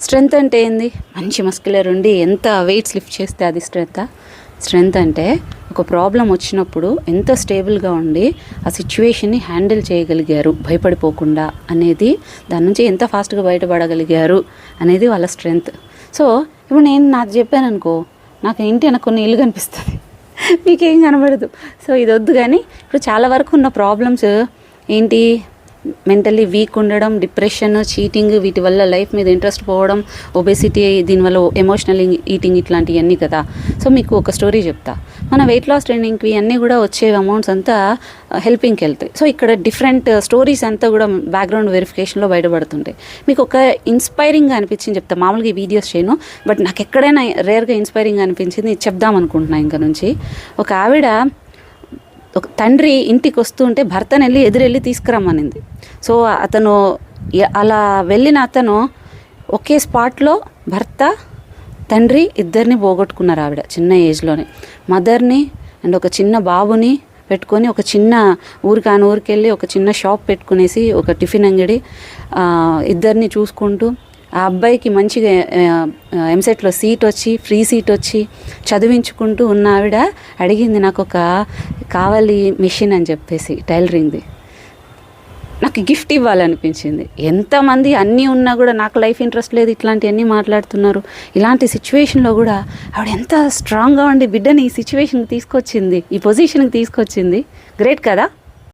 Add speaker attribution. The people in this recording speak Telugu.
Speaker 1: స్ట్రెంగ్త్ అంటే ఏంది? మంచి మస్క్యులర్ ఉండి ఎంత వెయిట్స్ లిఫ్ట్ చేస్తే అది స్ట్రెంగ్త్ అంటే ఒక ప్రాబ్లం వచ్చినప్పుడు ఎంత స్టేబుల్గా ఉండి ఆ సిచ్యువేషన్ని హ్యాండిల్ చేయగలిగారు భయపడిపోకుండా అనేది, దాని నుంచి ఎంత ఫాస్ట్గా బయటపడగలిగారు అనేది వాళ్ళ స్ట్రెంగ్త్. సో ఇప్పుడు నేను నాకు చెప్పాను అనుకో, నాకు ఇంటి నాకు కొన్ని ఇల్లు కనిపిస్తుంది, మీకేం కనబడదు. సో ఇది వద్దు. కానీ ఇప్పుడు చాలా వరకు ఉన్న ప్రాబ్లమ్స్ ఏంటి? మెంటల్లీ వీక్ ఉండడం, డిప్రెషన్, చీటింగ్, వీటి వల్ల లైఫ్ మీద ఇంట్రెస్ట్ పోవడం, ఒబెసిటీ, దీనివల్ల ఎమోషనల్ ఈటింగ్, ఇట్లాంటివన్నీ కదా. సో మీకు ఒక స్టోరీ చెప్తా. మన వెయిట్ లాస్ ట్రైనింగ్కి అన్నీ కూడా వచ్చే అమౌంట్స్ అంతా హెల్పింగ్కి వెళ్తాయి. సో ఇక్కడ డిఫరెంట్ స్టోరీస్ అంతా కూడా బ్యాక్గ్రౌండ్ వెరిఫికేషన్లో బయటపడుతుంటాయి. మీకు ఒక ఇన్స్పైరింగ్గా అనిపించింది చెప్తా. మామూలుగా ఈ వీడియోస్ చేయను, బట్ నాకు ఎక్కడైనా రేర్గా ఇన్స్పైరింగ్ అనిపించింది, చెప్దాం అనుకుంటున్నాను ఇంకా నుంచి. ఒక ఆవిడ ఒక తండ్రి ఇంటికి వస్తూ ఉంటే భర్తను ఎదురెళ్ళి తీసుకురమ్మనింది. సో అతను అలా వెళ్ళిన అతను ఒకే స్పాట్లో భర్త తండ్రి ఇద్దరిని పోగొట్టుకున్నారు. ఆవిడ చిన్న ఏజ్లోనే మదర్ని అండ్ ఒక చిన్న బాబుని పెట్టుకొని ఒక చిన్న ఊరికి వెళ్ళి ఒక చిన్న షాప్ పెట్టుకునేసి ఒక టిఫిన్ అంగడి, ఇద్దరిని చూసుకుంటూ ఆ అబ్బాయికి మంచిగా ఎంసెట్లో ఫ్రీ సీట్ వచ్చి చదివించుకుంటూ ఉన్న ఆవిడ అడిగింది, నాకు ఒక కావాలి మిషన్ అని చెప్పేసి టైలరింగ్ది. నాకు గిఫ్ట్ ఇవ్వాలనిపించింది. ఎంతమంది అన్నీ ఉన్నా కూడా నాకు లైఫ్ ఇంట్రెస్ట్ లేదు ఇట్లాంటివన్నీ మాట్లాడుతున్నారు. ఇలాంటి సిచ్యువేషన్లో కూడా ఆవిడ ఎంత స్ట్రాంగ్గా ఉండి బిడ్డని ఈ సిచ్యువేషన్కి తీసుకొచ్చింది, ఈ పొజిషన్కి తీసుకొచ్చింది. గ్రేట్ కదా.